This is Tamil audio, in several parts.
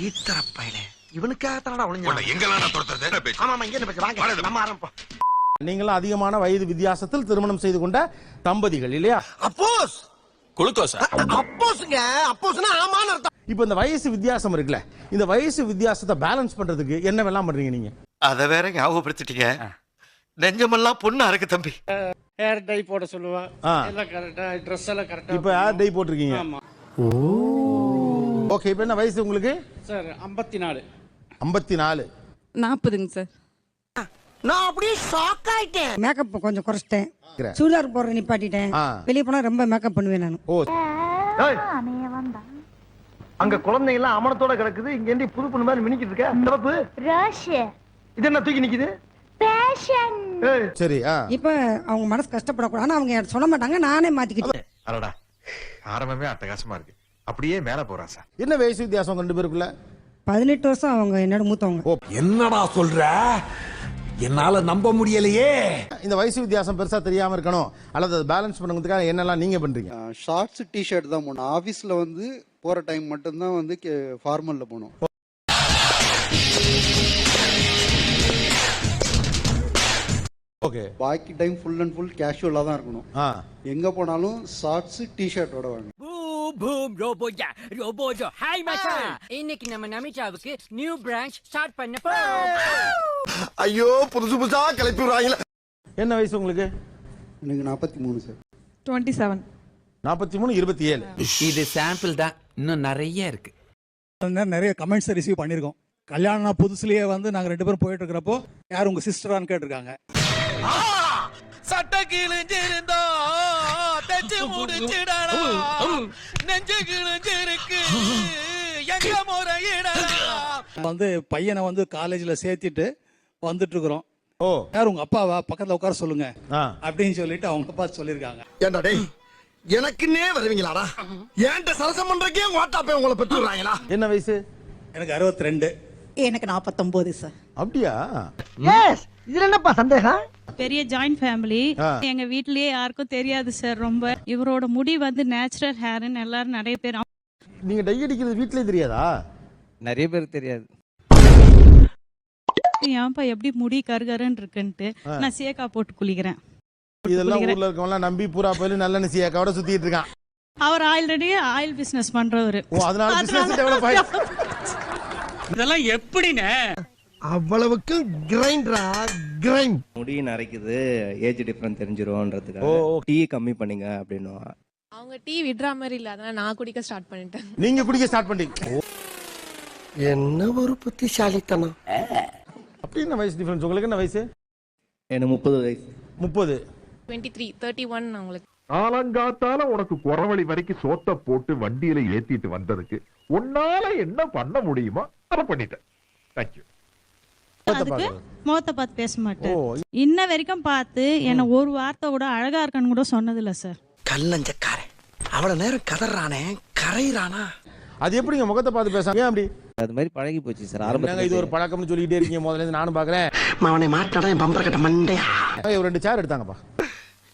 ஈத்தரப்பையில இவனுக்காக தானடா ஒளிஞ்சு எங்கெல்லாம் துரத்துறது? ஆமா இங்க என்ன பேச்சு வாங்க நம்ம ஆரம்பம். நீங்களும் அதிகமான வயது வித்தியாசத்தில் திருமணம் செய்து கொண்ட தம்பதிகள் இல்லையா? அப்போஸ் குளுக்கோஸா? அப்போஸ்ங்க அப்போஸ்னா ஆமான்னு அர்த்தம். இப்போ இந்த வயசு வித்தியாசம் இருக்குல்ல, இந்த வயசு வித்தியாசத்தை பேலன்ஸ் பண்றதுக்கு என்னவெல்லாம் பண்றீங்க நீங்க? அத வேற ஞாபகப்படுத்திட்டீங்க. நெஞ்சமெல்லாம் பொண்ணா இருக்கு தம்பி. ஹேர் டை போட சொல்லுவேன். எல்லாம் கரெக்டா, Dress எல்லாம் கரெக்டா. இப்போ ஹேர் டை போட்டிருக்கீங்க. ஆமா. ஓகே, இப்போ என்ன வயசு உங்களுக்கு? சார் 54. 54. 40ங்க சார். நான் அப்படியே ஷாக் ஆயிட்டேன். மேக்கப் கொஞ்சம் குறைச்சிட்டேன். சுடிதார் போடுற நிப்பாட்டிட்டேன். வெளியே போனா ரொம்ப மேக்கப் பண்ணுவேன் நான். ஓ, அங்க குழந்தைங்க எல்லாம் அமனத்தோட கிடக்குது. இங்க இருந்து புது பொண்ணு மாதிரி மினிக்கிட்டு இருக்க. சிவப்பு இது என்ன தூக்கி நிக்குது? சரி. இப்ப அவங்க மனசு கஷ்டப்படக்கூடாது. ஆனா அவங்க சொல்ல மாட்டாங்க, நானே மாத்திக்கிட்டேன். அடடா, ஆரம்பமே அட்டகாசமா இருக்கு. அப்படியே மேல போறான் சார். என்ன வயசு வித்தியாசம் ரெண்டு பேருக்குள்ள? 18 வருஷம் அவங்க என்னோட மூத்தவங்க. என்னடா சொல்ற? என்னால நம்ப முடியலையே. இந்த வயசு வித்தியாசம் பெருசா தெரியாம இருக்கணும் அல்லது அதை பேலன்ஸ் பண்ணுறதுக்காக என்னெல்லாம் நீங்க பண்றீங்க? ஷார்ட்ஸ் டிஷர்ட் தான் போகணும். ஆஃபீஸில் வந்து போகிற டைம் மட்டும்தான் வந்து ஃபார்மலில் போகணும். ஓகே. பாக்கி டைம் ஃபுல் அண்ட் ஃபுல் கேஷுவலாக தான் இருக்கணும். எங்கே போனாலும் ஷார்ட்ஸ் டிஷர்ட்டோட வாங்க. இன்னைக்கு நம்ம நமிதாவுக்கு நியூ பிரான்ச் ஸ்டார்ட் பண்ண போறோம். ஐயோ புதுசு புதுசா கிளப்பி விடுறாங்களே. என்ன வயசு உங்களுக்கு? எனக்கு 43 சார். 27. 43, 27. இது சாம்பிள் தான், இன்னும் நிறைய இருக்கு. நிறைய கமெண்ட்ஸ் ரிசீவ் பண்ணிருக்கோம். கல்யாணம் புதுசுலயே வந்து நாங்க 2 பேரும் போயிட்டு இருக்கிறப்போ யார் உங்க சிஸ்டரான்னு கேட்டிருக்காங்க. சட்ட கிழிஞ்சிருந்தா தச்சு முடிச்சிடா, நெஞ்சு கிழிஞ்சிருக்கு எங்க முறையிடா. வந்து பையனை வந்து காலேஜ்ல சேர்த்திட்டு வந்துட்டு இருக்கிறோம். ஓ, யார் உங்க அப்பாவா, பக்கத்துல உட்கார சொல்லுங்க அப்படின்னு சொல்லிட்டு அவங்க அப்பா சொல்லிருக்காங்க. ஏண்டா டேய், எனக்குன்னே வருவீங்களாடா? ஏன்ட்ட சரசம் பண்றக்கே வாட்டாப்பே உங்களை பெற்று விடுறாங்களா? என்ன வயசு? எனக்கு 62. எனக்கு 49 சார். அப்படியா? எஸ். இதுல என்னப்பா சந்தேகம்? பெரிய ஜாயிண்ட் ஃபேமிலி. எங்க வீட்லயே யாருக்கும் தெரியாது சார். ரொம்ப இவரோட முடி வந்து நேச்சுரல் ஹேர்னு எல்லாரும் நிறைய பேர். நீங்க டை அடிக்கிறது வீட்லயே தெரியாதா? நிறைய பேருக்கு தெரியாது. ஏன்பா எப்படி முடி கருகருன்னு இருக்குன்ட்டு நான் சேக்கா போட்டு குளிக்கிறேன். இதெல்லாம் ஊர்ல இருக்கவங்க நம்பி பூரா போய் நல்ல நிசியாக்காவோட சுத்திட்டு இருக்கான். அவர் ஆல்ரெடி ஆயில் பிசினஸ் பண்றவரு. ஓ, அதனால பிசினஸ் டெவலப் ஆயிடுச்சு. இதெல்லாம் எப்படினே? அவ்வளவுக்கு கிரைண்டரா கிரைண்ட். முடி நரைக்குது, ஏஜ் டிஃபரன்ஸ் தெரிஞ்சிரும்ன்றதுக்காக டீ கம்மி பண்ணுங்க அப்படினோ. அவங்க டீ விடுற மாதிரி இல்ல, அதனால நான் குடிக்க ஸ்டார்ட் பண்ணிட்டேன். நீங்க குடிக்க ஸ்டார்ட் பண்ணிட்டீங்க. என்ன ஒரு புத்திசாலித்தனம். அப்படி என்ன வயசு டிஃபரன்ஸ் உங்களுக்கு? என்ன வயசு? எனக்கு 30 வயசு. 30. 23, 31 அவங்களுக்கு. காலங்காத்தால உனக்கு குறவழி வரைக்கும் சோத்த போட்டு வண்டியில ஏத்திட்டு வந்ததுக்கு உன்னால என்ன பண்ண முடியுமோ அதை பண்ணிட்டேன். தேங்க்யூ. அதுக்கு முகத்தை பார்த்து பேச மாட்டேன். இன்ன வரைக்கும் பார்த்து என்ன ஒரு வார்த்தை கூட அழகா இருக்கன்னு கூட சொன்னது இல்ல சார். கல்லஞ்சக்காரன் அவ்வளவு நேரம் கதறானே, கரையிறானா? அது எப்படிங்க முகத்தை பார்த்து பேசாம? ஏன் அப்படி? அது மாதிரி பழகி போச்சு சார். ஆரம்பத்துல இது ஒரு பழக்கம்னு சொல்லிட்டே இருக்கீங்க. முதல்ல இருந்து நானும் பாக்குறேன். அவனை மாட்டாடா என் பம்பர கட்ட மண்டையா. ஒரு 2 சேர் எடுத்தாங்கப்பா.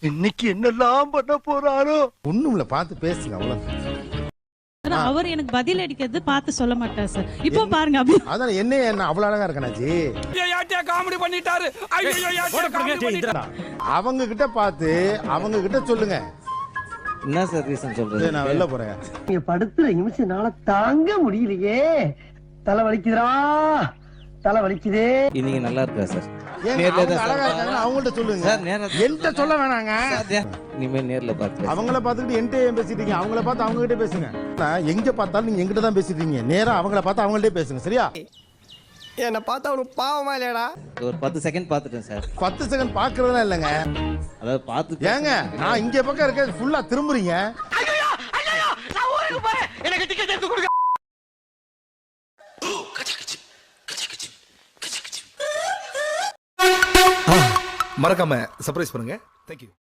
இன்னைக்கு என்னெல்லாம் பண்ண போறாரோ? ஒண்ணும் இல்ல, பார்த்து பேசுங்க அவ்வளவு. அவர் எனக்கு பதில் அடிக்கிறது பார்த்து சொல்ல மாட்டார் சார். இப்போ பாருங்க அப்படி. அதான் என்ன அவ்வளவு அழகா இருக்கனாச்சி. காமெடி பண்ணிட்டாரு. அவங்க கிட்ட பார்த்து அவங்க கிட்ட சொல்லுங்க. என்ன சார் ரீசன் சொல்றது? நான் வெளில போறேன். நீங்க படுத்துற நிமிஷம்னால தாங்க முடியலையே. தலை வலிக்குதுடா, தலை வலிக்குதே. நீங்க நல்லா இருக்கா சார்? அழகா இருக்காங்க, அவங்கள்ட்ட சொல்லுங்க. என்கிட்ட சொல்ல வேணாங்க. இனிமே நேர்ல பாத்து அவங்கள பார்த்துக்கிட்டு என்கிட்ட பேசிட்டு இருக்கீங்க. அவங்கள பார்த்து அவங்க கிட்ட பேசுங்க. எங்க பார்த்தாலும் நீங்க எங்கிட்ட தான் பேசிட்டு இருக்கீங்க. நேரா அவங்கள பார்த்து அவங்கள்ட்ட பேசுங்க. சரியா? என்ன பார்த்தா அவனுக்கு பாவமா இல்லையாடா? ஒரு 10 செகண்ட் பாத்துட்டேன் சார். 10 செகண்ட் பாக்குறதெல்லாம் இல்லைங்க. அதாவது பாத்து ஏங்க, நான் இங்க பக்கம் இருக்க ஃபுல்லா திரும்புறீங்க. நான் ஊருக்கு போறேன், எனக்கு டிக்கெட் எடுத்து கொடுங்க. மறக்காம சர்ப்ரைஸ் பண்ணுங்க. தேங்க்யூ.